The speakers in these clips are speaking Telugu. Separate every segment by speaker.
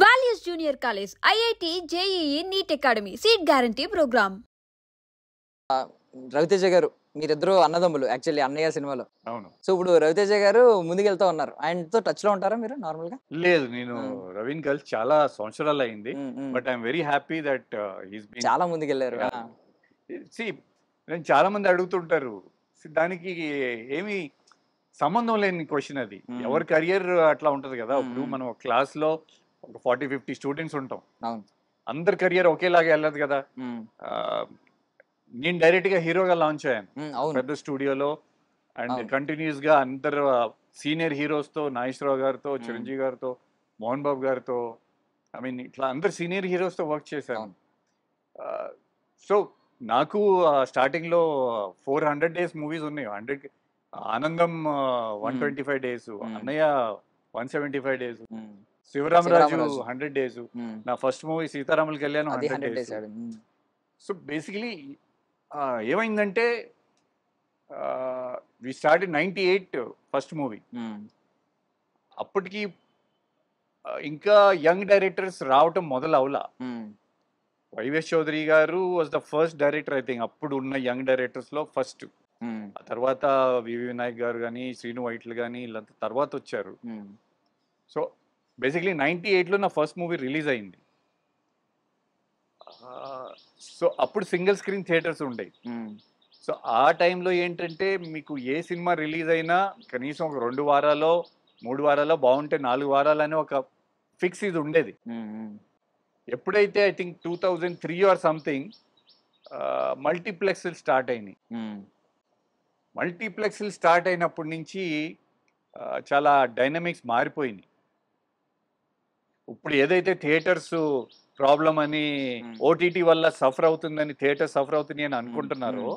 Speaker 1: Values Junior College, IIT, JEE, NEET Academy, Seat Guarantee Program.
Speaker 2: Raviteja గారు మీరిద్దరు అన్నదమ్ములు యాక్చువల్లీ అన్నయ్య సినిమాలో.
Speaker 3: అవును.
Speaker 2: సో ఇప్పుడు రవితేజ గారు ముందుకెళ్తా ఉన్నారు. ఆయనతో టచ్ లో ఉంటారా మీరు నార్మల్ గా?
Speaker 3: లేదు, నేను రవీన్ కలిసి చాలా సంవత్సరాలు అయింది. But I'm very happy that he's been
Speaker 2: చాలా ముందుకెళ్లారు.
Speaker 3: సి నేను చాలా మంది అడుగుతుంటారు. దానికి ఏమి సంబంధం లేని క్వశ్చన్ అది. ఎవరి కెరియర్ అట్లా ఉంటది కదా. ఇప్పుడు మనం క్లాస్ లో ఒక 40-50 స్టూడెంట్స్ ఉంటాం.
Speaker 2: అవును.
Speaker 3: అందరి కెరియర్ ఒకేలాగా వెళ్ళదు కదా. నేను డైరెక్ట్ గా హీరోగా లాంచ్ అయ్యాను పెద్ద స్టూడియోలో. అండ్ కంటిన్యూస్ గా అందరు సీనియర్ హీరోస్ తో, నాగేశ్వరరావు గారితో, చిరంజీవి గారితో, మోహన్ బాబు గారితో, ఐ మీన్ ఇట్లా అందరు సీనియర్ హీరోస్ తో వర్క్ చేశాను. సో నాకు స్టార్టింగ్ లో 400 days మూవీస్ ఉన్నాయి. 100 ఆనందం 125 days, అన్నయ్య 175 days, శివరామరాజు 100 days, నా ఫస్ట్ మూవీ సీతారాములకి వెళ్ళాను 100 days. సో బేసికలీ ఏమైందంటే వి స్టార్ట్ 98 ఫస్ట్ మూవీ. అప్పటికి ఇంకా యంగ్ డైరెక్టర్స్ రావటం మొదలవలా. వైవిఎస్ చౌదరి గారు was the first director I think, అప్పుడు ఉన్న యంగ్ డైరెక్టర్స్ లో ఫస్ట్. ఆ తర్వాత వివి వినాయక్ గారు కానీ, శ్రీను వైట్ల కానీ వీళ్ళంతా తర్వాత వచ్చారు. సో బేసిక్లీ 98లో నా ఫస్ట్ మూవీ రిలీజ్ అయింది. సో అప్పుడు సింగిల్ స్క్రీన్ థియేటర్స్ ఉండేవి. సో ఆ టైంలో ఏంటంటే మీకు ఏ సినిమా రిలీజ్ అయినా కనీసం ఒక 2 వారాల్లో 3 వారాల్లో బాగుంటే 4 వారాలని ఒక ఫిక్స్ ఇది ఉండేది. ఎప్పుడైతే I think 2003 or something multiplex start అయినాయి. మల్టీప్లెక్స్ స్టార్ట్ అయినప్పటి నుంచి చాలా డైనమిక్స్ మారిపోయినాయి. ఇప్పుడు ఏదైతే థియేటర్స్ ప్రాబ్లం అని, ఓటీటీ వల్ల సఫర్ అవుతుందని, థియేటర్ సఫర్ అవుతుంది అని అనుకుంటున్నారో,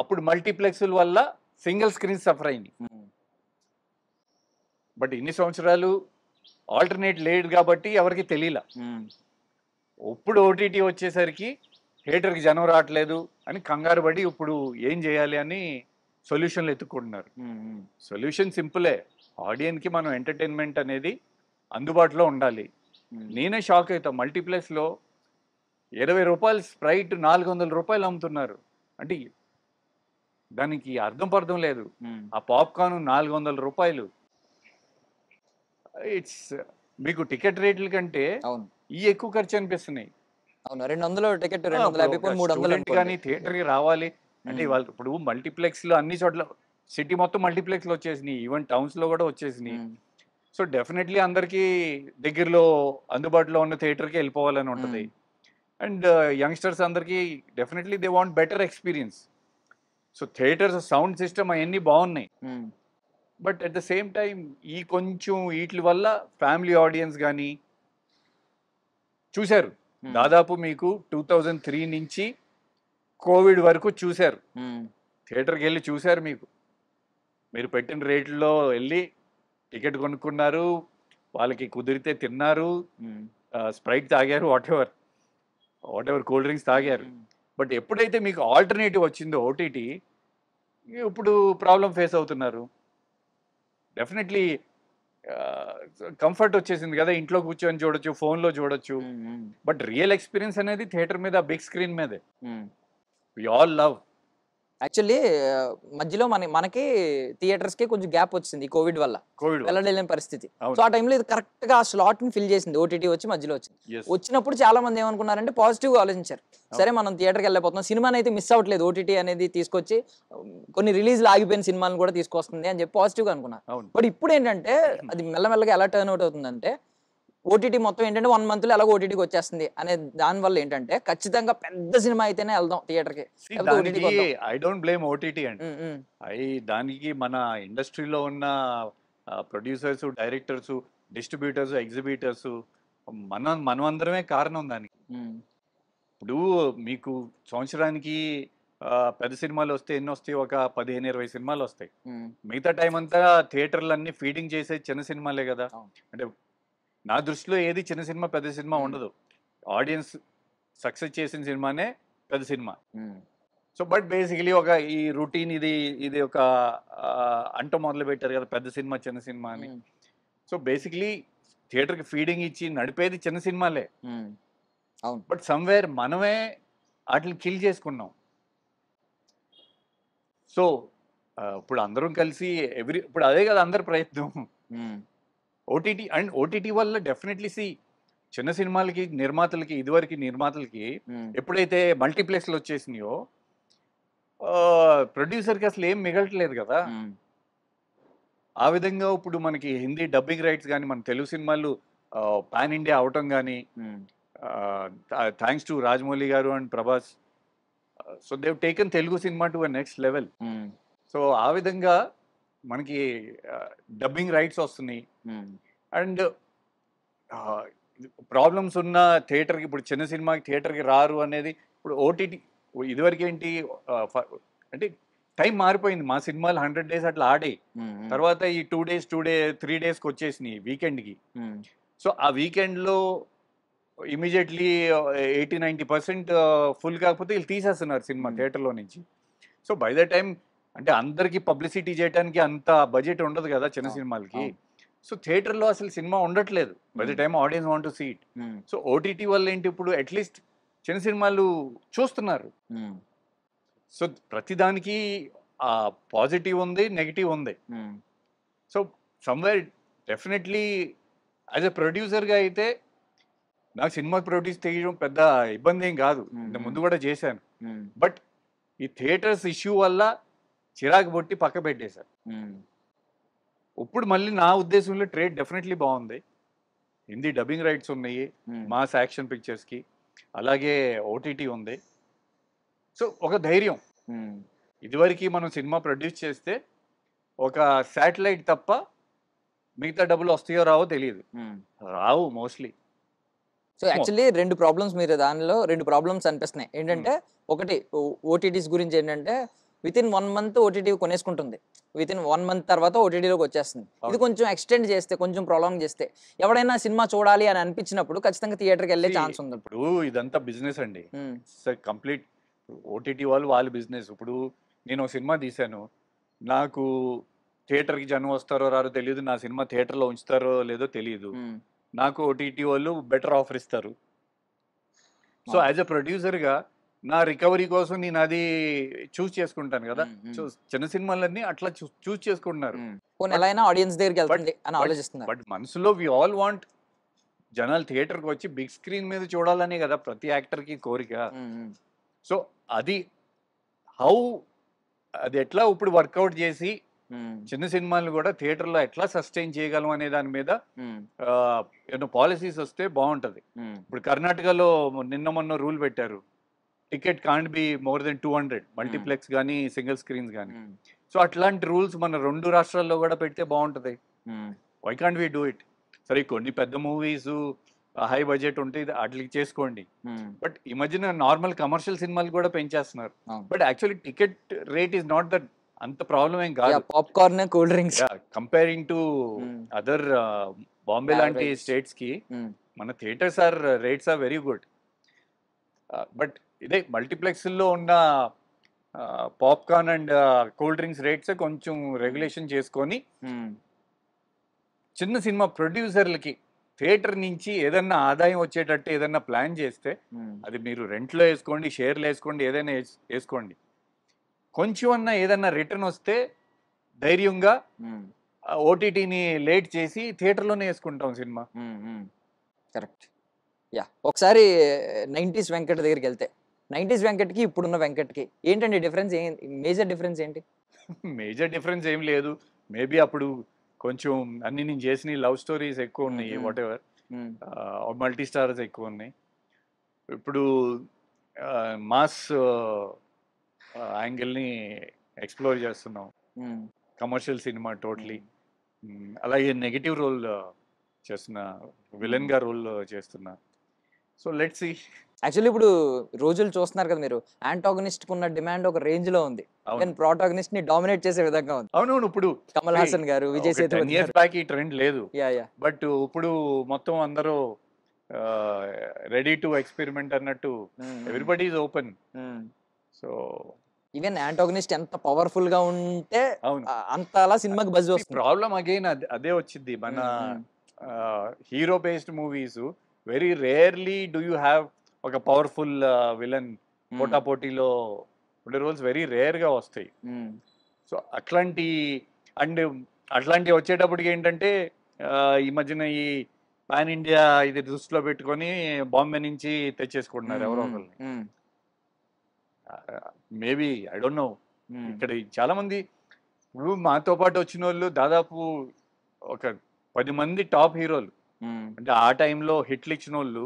Speaker 3: అప్పుడు మల్టీప్లెక్స్ వల్ల సింగిల్ స్క్రీన్ సఫర్ అయింది. బట్ ఇన్ని సంవత్సరాలు ఆల్టర్నేట్ లేదు కాబట్టి ఎవరికి తెలియలా. ఇప్పుడు ఓటీటీ వచ్చేసరికి థియేటర్కి జనం రావట్లేదు అని కంగారు పడి ఇప్పుడు ఏం చేయాలి అని సొల్యూషన్లు ఎత్తుకుంటున్నారు. సొల్యూషన్ సింపులే. ఆడియన్స్కి మనం ఎంటర్టైన్మెంట్ అనేది అందుబాటులో ఉండాలి. నేనే షాక్ అవుతా, మల్టీప్లెక్స్లో 20 రూపాయలు స్ప్రైట్ 400 రూపాయలు అమ్ముతున్నారు. అంటే దానికి అర్థం పర్థం లేదు. ఆ పాప్కార్న్ 400 రూపాయలు. ఇట్స్ మీకు టికెట్ రేట్ల కంటే ఈ ఎక్కువ ఖర్చు అనిపిస్తున్నాయి.
Speaker 2: 200 టికెట్ 250 300
Speaker 3: కానీ థియేటర్కి రావాలి అంటే వాళ్ళు ఇప్పుడు మల్టీప్లెక్స్ లో అన్ని చోట్ల సిటీ మొత్తం మల్టీప్లెక్స్ లో వచ్చేసినాయి, ఈవెన్ టౌన్స్ లో కూడా వచ్చేసినాయి. సో డెఫినెట్లీ అందరికీ దగ్గరలో అందుబాటులో ఉన్న థియేటర్కి వెళ్ళిపోవాలని ఉంటుంది. అండ్ యంగ్స్టర్స్ అందరికీ definitely they want better experience. So theatres sound system అవన్నీ బాగున్నాయి. But at the same time ఈ కొంచెం వీటి వల్ల ఫ్యామిలీ ఆడియన్స్ కానీ చూశారు. దాదాపు మీకు 2003 నుంచి కోవిడ్ వరకు చూశారు, థియేటర్కి వెళ్ళి చూశారు. మీరు పెట్టిన రేట్లలో వెళ్ళి టికెట్ కొనుక్కున్నారు, వాళ్ళకి కుదిరితే తిన్నారు, స్ప్రైట్ తాగారు, వాట్ ఎవర్ కూల్ డ్రింక్స్ తాగారు. బట్ ఎప్పుడైతే మీకు ఆల్టర్నేటివ్ వచ్చిందో ఓటీటీ, ఇప్పుడు ప్రాబ్లం ఫేస్ అవుతున్నారు. డెఫినెట్లీ కంఫర్ట్ వచ్చేసింది కదా, ఇంట్లో కూర్చొని చూడొచ్చు, ఫోన్లో చూడొచ్చు. బట్ రియల్ ఎక్స్పీరియన్స్ అనేది థియేటర్ మీద, బిగ్ స్క్రీన్ మీదే. We all love.
Speaker 2: యాక్చువల్లీ మధ్యలో మనకి థియేటర్స్ కి కొంచెం గ్యాప్ వచ్చింది కోవిడ్ వల్ల, వెళ్ళలేని పరిస్థితి. సో ఆ టైంలో ఇది కరెక్ట్ గా ఆ స్లాట్ ని ఫిల్ చేసింది ఓటీటీ వచ్చి మధ్యలో వచ్చింది. వచ్చినప్పుడు చాలా మంది ఏమనుకున్నారంటే పాజిటివ్ గా ఆలోచించారు. సరే మనం థియేటర్కి వెళ్ళిపోతున్నాం, సినిమాని అయితే మిస్ అవ్వట్లేదు, ఓటీటీ అనేది తీసుకొచ్చి కొన్ని రిలీజ్లు ఆగిపోయిన సినిమాలను కూడా తీసుకొస్తుంది అని చెప్పి పాజిటివ్ గా అనుకున్నారు. బట్ ఇప్పుడు ఏంటంటే అది మెల్లమెల్లగా ఎలా టర్న్ అవుట్ అవుతుందంటే ఓటీటీ మొత్తం ఏంటంటే 1 month లో ఎలాగో ఓటీటీకి వచ్చేస్తుంది అనే దాని వల్ల ఏంటంటే ఖచ్చితంగా పెద్ద సినిమా అయితేనే వెళ్దాం థియేటర్కి.
Speaker 3: ఐ డోంట్ బ్లేమ్ ఓటీటీ అండి. దానికి మన ఇండస్ట్రీలో ఉన్న ప్రొడ్యూసర్స్, డైరెక్టర్స్, డిస్ట్రిబ్యూటర్స్, ఎగ్జిబిటర్స్ మనమందరమే కారణం దానికి. ఇప్పుడు మీకు సంవత్సరానికి పెద్ద సినిమాలు వస్తే ఎన్ని వస్తాయి? ఒక 15-20 సినిమాలు వస్తాయి. మిగతా టైం అంతా థియేటర్లన్నీ ఫీడింగ్ చేసే చిన్న సినిమాలే కదా. అంటే నా దృష్టిలో ఏది చిన్న సినిమా పెద్ద సినిమా ఉండదు. ఆడియన్స్ సక్సెస్ చేసిన సినిమానే పెద్ద సినిమా. సో బట్ బేసికలీ ఒక ఈ రొటీన్ ఇది ఒక అంట మొదలు పెట్టారు కదా పెద్ద సినిమా చిన్న సినిమా అని. సో బేసికలీ థియేటర్కి ఫీడింగ్ ఇచ్చి నడిపేది చిన్న సినిమాలే.
Speaker 2: అవును.
Speaker 3: బట్ సమ్వేర్ మనమే వాటిని కిల్ చేసుకున్నాం. సో ఇప్పుడు అందరం కలిసి ఇప్పుడు అదే కదా అందరి ప్రయత్నం. ఓటీటీ వల్ల డెఫినెట్లీ చిన్న సినిమాలకి నిర్మాతలకి ఇదివరకు నిర్మాతలకి ఎప్పుడైతే మల్టీప్లెక్స్లు వచ్చేసినాయో ప్రొడ్యూసర్కి అసలు ఏం మిగలట్లేదు కదా. ఆ విధంగా ఇప్పుడు మనకి హిందీ డబ్బింగ్ రైట్స్ కానీ మన తెలుగు సినిమాలు పాన్ ఇండియా అవటం కానీ థ్యాంక్స్ టు రాజమౌళి గారు and Prabhas. So Dev taken Telugu cinema to next level. So ఆ విధంగా మనకి డబ్బింగ్ రైట్స్ వస్తున్నాయి. అండ్ ప్రాబ్లమ్స్ ఉన్న థియేటర్కి ఇప్పుడు చిన్న సినిమాకి థియేటర్కి రారు అనేది ఇప్పుడు ఓటీటీ. ఇదివరకు ఏంటి అంటే టైం మారిపోయింది. మా సినిమాలు 100 days అట్లా ఆడాయి. తర్వాత ఈ 2 days 3 daysకి వచ్చేసినాయి వీకెండ్కి. సో ఆ వీకెండ్లో ఇమీడియట్లీ 80-90% ఫుల్ కాకపోతే వీళ్ళు తీసేస్తున్నారు సినిమా థియేటర్లో నుంచి. సో బై ద టైం అంటే అందరికీ పబ్లిసిటీ చేయడానికి అంత బడ్జెట్ ఉండదు కదా చిన్న సినిమాలకి. సో థియేటర్లో అసలు సినిమా ఉండట్లేదు by the time audience want to see it. So OTT వల్ల ఏంటి ఇప్పుడు అట్లీస్ట్ చిన్న సినిమాలు చూస్తున్నారు. సో ప్రతిదానికి పాజిటివ్ ఉంది, నెగిటివ్ ఉంది. So somewhere definitely as a ప్రొడ్యూసర్గా అయితే నాకు సినిమా ప్రొడ్యూస్ చేయడం పెద్ద ఇబ్బంది ఏం కాదు, ముందు కూడా చేశాను. బట్ ఈ థియేటర్స్ ఇష్యూ వల్ల చిరాకు పొట్టి పక్క పెట్టేశారు. ఇప్పుడు మళ్ళీ నా ఉద్దేశంలో ట్రేడ్ డెఫినెట్లీ బాగుంది. హిందీ డబ్బింగ్ రైట్స్ ఉన్నాయి మాస్ యాక్షన్ పిక్చర్స్కి, అలాగే ఓటీటీ ఉంది. సో ఒక ధైర్యం. ఇదివరకు మనం సినిమా ప్రొడ్యూస్ చేస్తే ఒక శాటిలైట్ తప్ప మిగతా డబ్బులు వస్తాయో రావో తెలియదు, రావు మోస్ట్లీ.
Speaker 2: సో యాక్చువల్లీ మీరు దానిలో 2 ప్రాబ్లమ్స్ అనిపిస్తున్నాయి. ఏంటంటే ఒకటి ఓటీటీస్ గురించి ఏంటంటే వితిన్ 1 month ఓటీటీ కొనేసుకుంటుంది, వితిన్ 1 month తర్వాత ఓటీటీలోకి వచ్చేస్తుంది. ఇది కొంచెం ఎక్స్టెండ్ చేస్తే, కొంచెం ప్రొలాంగ్ చేస్తే ఎవడైనా సినిమా చూడాలి అని అనిపించినప్పుడు ఖచ్చితంగా థియేటర్కి వెళ్ళే ఛాన్స్ ఉంది.
Speaker 3: ఇప్పుడు ఇదంతా బిజినెస్ అండి, కంప్లీట్ ఓటీటీ వాళ్ళ బిజినెస్. ఇప్పుడు నేను ఒక సినిమా తీశాను, నాకు థియేటర్కి జనం వస్తారో రారో తెలియదు, నా సినిమా థియేటర్లో ఉంచుతారో లేదో తెలియదు. నాకు ఓటీటీ వాళ్ళు బెటర్ ఆఫర్ ఇస్తారు. సో యాజ్ ఎ ప్రొడ్యూసర్గా నా రికవరీ కోసం నేను అది చూస్ చేసుకుంటాను కదా. సో చిన్న సినిమాలన్నీ అట్లా చూస్ చేసుకుంటున్నారు.
Speaker 2: ఆడియన్స్ దగ్గరికి వెళ్తుంది అని ఆలోచిస్తున్నారు.
Speaker 3: బట్ మనసులో వి ఆల్ వాంట్ జనాలు థియేటర్కి వచ్చి బిగ్ స్క్రీన్ మీద చూడాలనే కదా ప్రతి యాక్టర్కి కోరిక. సో అది అది ఎట్లా ఇప్పుడు వర్కౌట్ చేసి చిన్న సినిమాలు కూడా థియేటర్లో ఎట్లా సస్టైన్ చేయగలం అనే దాని మీద ఏదో పాలసీస్ వస్తే బాగుంటది. ఇప్పుడు కర్ణాటకలో మొన్న రూల్ పెట్టారు, ticket can't be more than 200 multiplex కానీ సింగిల్ స్క్రీన్స్ కానీ. సో అట్లాంటి రూల్స్ మన 2 రాష్ట్రాల్లో కూడా పెడితే బాగుంటది. Why can't we do it? సరే కొన్ని పెద్ద మూవీస్ హై బడ్జెట్ ఉంటే వాటికి చేసుకోండి, బట్ ఈ మధ్యన నార్మల్ కమర్షియల్ సినిమాలు కూడా పెంచేస్తున్నారు. But actually ticket rate is not that అంత ప్రాబ్లం ఏం కాదు.
Speaker 2: Popcorn, cool drinks
Speaker 3: comparing to other Bombay లాంటి స్టేట్స్ కి మన theatres rates are very good. But ఇదే మల్టీప్లెక్స్ లో ఉన్న popcorn and cool drinks rates కొంచెం రెగ్యులేషన్ చేసుకొని చిన్న సినిమా ప్రొడ్యూసర్లకి థియేటర్ నుంచి ఏదన్నా ఆదాయం వచ్చేటట్టు ఏదన్నా ప్లాన్ చేస్తే, అది మీరు రెంట్లో వేసుకోండి, షేర్లు వేసుకోండి, ఏదైనా వేసుకోండి, కొంచెం అన్నా ఏదన్నా రిటర్న్ వస్తే ధైర్యంగా ఓటీటీని లేట్ చేసి థియేటర్లోనే వేసుకుంటాం సినిమా.
Speaker 2: కరెక్ట్. యా, ఒకసారి 90s వెంకట్ దగ్గరికి వెళ్తే 90s వెంకట్కి ఇప్పుడున్న వెంకట్కి ఏంటండి డిఫరెన్స్? మేజర్ డిఫరెన్స్ ఏంటి?
Speaker 3: మేజర్ డిఫరెన్స్ ఏం లేదు. మేబీ అప్పుడు కొంచెం అన్ని నేను చేసిన లవ్ స్టోరీస్ ఎక్కువ ఉన్నాయి, వాట్ ఎవర్ మల్టీ స్టార్స్ ఎక్కువ ఉన్నాయి. ఇప్పుడు మాస్ యాంగిల్ని ఎక్స్ప్లోర్ చేస్తున్నాం, కమర్షియల్ సినిమా టోటలీ. అలాగే నెగిటివ్ రోల్ చేస్తున్నా, విలన్గా రోల్ చేస్తున్నా. So let's see.
Speaker 2: యాక్చువల్లీ ఇప్పుడు రోజులు చూస్తున్నారు కదా మీరు, యాంటాగనిస్ట్ ఉన్న డిమాండ్ ఒక రేంజ్ లో ఉంది, కానీ ప్రోటాగనిస్ట్ ని డామినేట్ చేసే విధంగా ఉంది.
Speaker 3: అవునవును. ఇప్పుడు
Speaker 2: కమల్ హాసన్ గారు, విజయ్ సేతుపతి
Speaker 3: ఇయర్స్ బ్యాక్ ఈ ట్రెండ్ లేదు, బట్ ఇప్పుడు మొత్తం అందరూ రెడీ టు ఎక్స్పెరిమెంట్ అన్నట్టు everybody is open. So
Speaker 2: even antagonist ఎంత పవర్ఫుల్ గా ఉంటే అంతలా సినిమాకి బజ్ వస్తుంది.
Speaker 3: ప్రాబ్లం అగైన్ అదే వచ్చింది. మన hero based movies very rarely do you have ఒక పవర్ఫుల్ విలన్ పోటాపోటీలో ఉండే రోల్స్ వెరీ రేర్గా వస్తాయి. సో అట్లాంటి అండ్ అట్లాంటివి వచ్చేటప్పటికి ఏంటంటే ఈ మధ్యన ఈ పాన్ ఇండియా ఇది దృష్టిలో పెట్టుకొని బాంబే నుంచి తెచ్చేసుకుంటున్నారు ఎవరో ఒకరిని. Maybe I don't know. ఇక్కడ చాలా మంది ఇప్పుడు మాతో పాటు వచ్చిన వాళ్ళు దాదాపు ఒక 10 మంది టాప్ హీరోలు, అంటే ఆ టైంలో హిట్లు ఇచ్చిన వాళ్ళు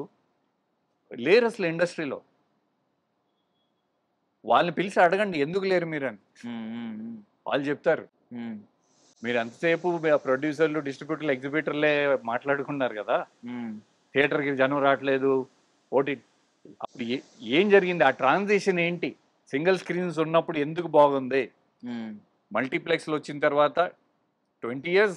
Speaker 3: లేరు అసలు ఇండస్ట్రీలో. వాళ్ళని పిలిచి అడగండి ఎందుకు లేరు మీరు అని, వాళ్ళు చెప్తారు. మీరు ఎంతసేపు ప్రొడ్యూసర్లు, డిస్ట్రిబ్యూటర్లు, ఎగ్జిబిటర్లే మాట్లాడుకున్నారు కదా, థియేటర్కి జనం రావట్లేదు, ఓటీ. అప్పుడు ఏం జరిగింది? ఆ ట్రాన్సిషన్ ఏంటి? సింగిల్ స్క్రీన్స్ ఉన్నప్పుడు ఎందుకు బాగుంది? మల్టీప్లెక్స్లు వచ్చిన తర్వాత 20 years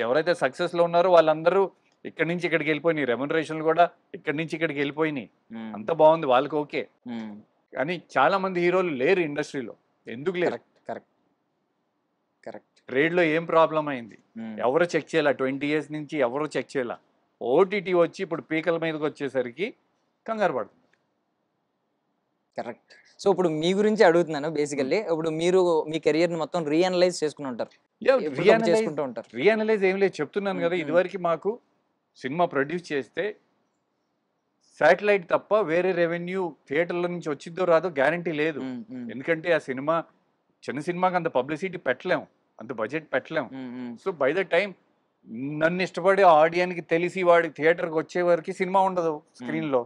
Speaker 3: ఎవరైతే సక్సెస్లో ఉన్నారో వాళ్ళందరూ ఇక్కడి నుంచి ఇక్కడికి వెళ్ళిపోయినాయి. రెమ్యునరేషన్లు కూడా ఇక్కడి నుంచి ఇక్కడికి వెళ్ళిపోయినాయి. అంత బాగుంది వాళ్ళకి, ఓకే. కానీ చాలా మంది హీరోలు లేరు ఇండస్ట్రీలో. ఎందుకు లేరు?
Speaker 2: కరెక్ట్.
Speaker 3: ట్రేడ్లో ఏం ప్రాబ్లం అయింది? ఎవరు చెక్ చేయాల? 20 years నుంచి ఎవరు చెక్ చేయాల? ఓటీటీ వచ్చి ఇప్పుడు పీకల మీదకి వచ్చేసరికి కంగారు పడుతుంది.
Speaker 2: కరెక్ట్. సో ఇప్పుడు మీ గురించి అడుగుతున్నాను బేసికల్లీ. ఇప్పుడు మీరు మీ కెరియర్ ని మొత్తం రీఅనలైజ్ చేసుకుని ఉంటారు, చేసుకుంటూ ఉంటారు.
Speaker 3: రీఅనలైజ్ ఏం లేదు, చెప్తున్నాను కదా. ఇదివరకు మాకు సినిమా ప్రొడ్యూస్ చేస్తే శాటిలైట్ తప్ప వేరే రెవెన్యూ థియేటర్ల నుంచి వచ్చిద్దో రాదో గ్యారంటీ లేదు. ఎందుకంటే ఆ సినిమా చిన్న సినిమాకి అంత పబ్లిసిటీ పెట్టలేము, అంత బడ్జెట్ పెట్టలేము. సో బై ద టైం నన్ను ఇష్టపడే ఆడియన్స్కి తెలిసి వాడి థియేటర్కి వచ్చే వరకు సినిమా ఉండదు స్క్రీన్లో.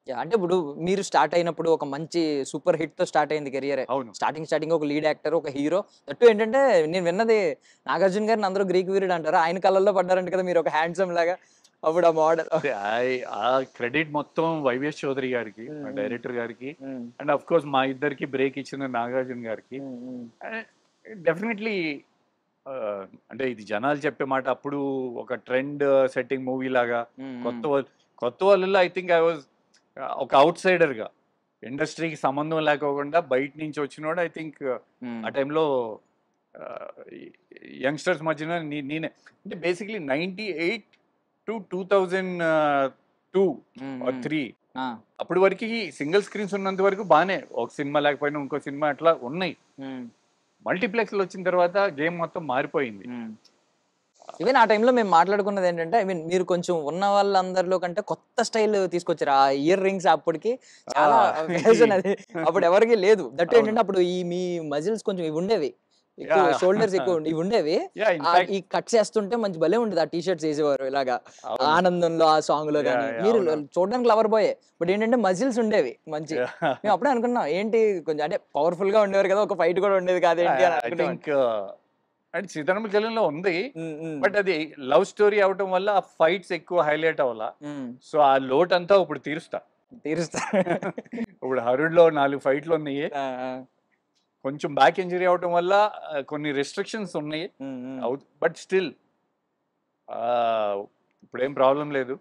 Speaker 2: అంటే ఇప్పుడు మీరు స్టార్ట్ అయినప్పుడు ఒక మంచి సూపర్ హిట్ తో స్టార్ట్ అయింది కెరియర్.
Speaker 3: అవును.
Speaker 2: స్టార్టింగ్ ఒక లీడ్ యాక్టర్, ఒక హీరో. దట్టు ఏంటంటే నేను విన్నది నాగార్జున గారిని అందరూ గ్రీక్ వీరుడు అంటారు, ఆయన కళ్ళల్లో పడ్డారంట కదా మీరు ఒక హ్యాండ్సమ్ లాగా అప్పుడు ఆ మోడల్.
Speaker 3: ఆ క్రెడిట్ మొత్తం వైవిఎస్ చౌదరి గారికి, డైరెక్టర్ గారికి, అండ్ అఫ్ కోర్స్ మా ఇద్దరికి బ్రేక్ ఇచ్చిన నాగార్జున గారికి. డెఫినెట్లీ అంటే ఇది జనాలు చెప్పే మాట. అప్పుడు ఒక ట్రెండ్ సెట్టింగ్ మూవీ లాగా కొత్త వాళ్ళలో ఐ థింక్ ఐ వాజ్ ఒక అవుట్ సైడర్గా, ఇండస్ట్రీకి సంబంధం లేకోకుండా బయట నుంచి వచ్చినోడు. ఐ థింక్ ఆ టైంలో యంగ్స్టర్స్ మధ్యన నేనే అంటే బేసిక్లీ 98 to 2002 or 3 అప్పటి వరకు సింగిల్ స్క్రీన్స్ ఉన్నంత వరకు బాగానే, ఒక సినిమా లేకపోయినా ఇంకో సినిమా అట్లా ఉన్నాయి. మల్టీప్లెక్స్లు వచ్చిన తర్వాత గేమ్ మొత్తం మారిపోయింది.
Speaker 2: ఈవెన్ ఆ టైంలో మేము మాట్లాడుకున్నది ఏంటంటే, ఐ మీన్ మీరు కొంచెం ఉన్న వాళ్ళందరిలో కంటే కొత్త స్టైల్ తీసుకొచ్చారు. ఆ ఇయర్ రింగ్స్ అప్పటికి చాలా ఫ్యాషన్ అది, అప్పుడు ఎవరికి లేదు. దట్టు ఏంటంటే అప్పుడు ఈ మీ మజిల్స్ కొంచెం ఇవి ఉండేవి, ఎక్కువ షోల్డర్స్ ఎక్కువ ఇవి ఉండేవి. ఈ కట్ చేస్తుంటే మంచి భలే ఉండేది. ఆ టీ షర్ట్స్ వేసేవారు ఇలాగా ఆనందంలో, ఆ సాంగ్ లో. కానీ మీరు చూడడానికి లవర్ బాయ్, బట్ ఏంటంటే మజిల్స్ ఉండేవి మంచి. మేము అప్పుడే అనుకున్నాం ఏంటి కొంచెం అంటే పవర్ఫుల్ గా ఉండేవారు కదా, ఒక ఫైట్ కూడా ఉండేది కాదేంటి అని.
Speaker 3: అండ్ సీతారామ కళ్యాణ్లో ఉంది, బట్ అది లవ్ స్టోరీ అవటం వల్ల ఆ ఫైట్స్ ఎక్కువ హైలైట్ అవ్వాల. సో ఆ లోట్ అంతా ఇప్పుడు తీరుస్తా. ఇప్పుడు హరుడ్లో 4 ఫైట్లు ఉన్నాయి, కొంచెం బ్యాక్ ఇంజరీ అవటం వల్ల కొన్ని రెస్ట్రిక్షన్స్ ఉన్నాయి, బట్ స్టిల్ ఇప్పుడేం ప్రాబ్లం లేదు.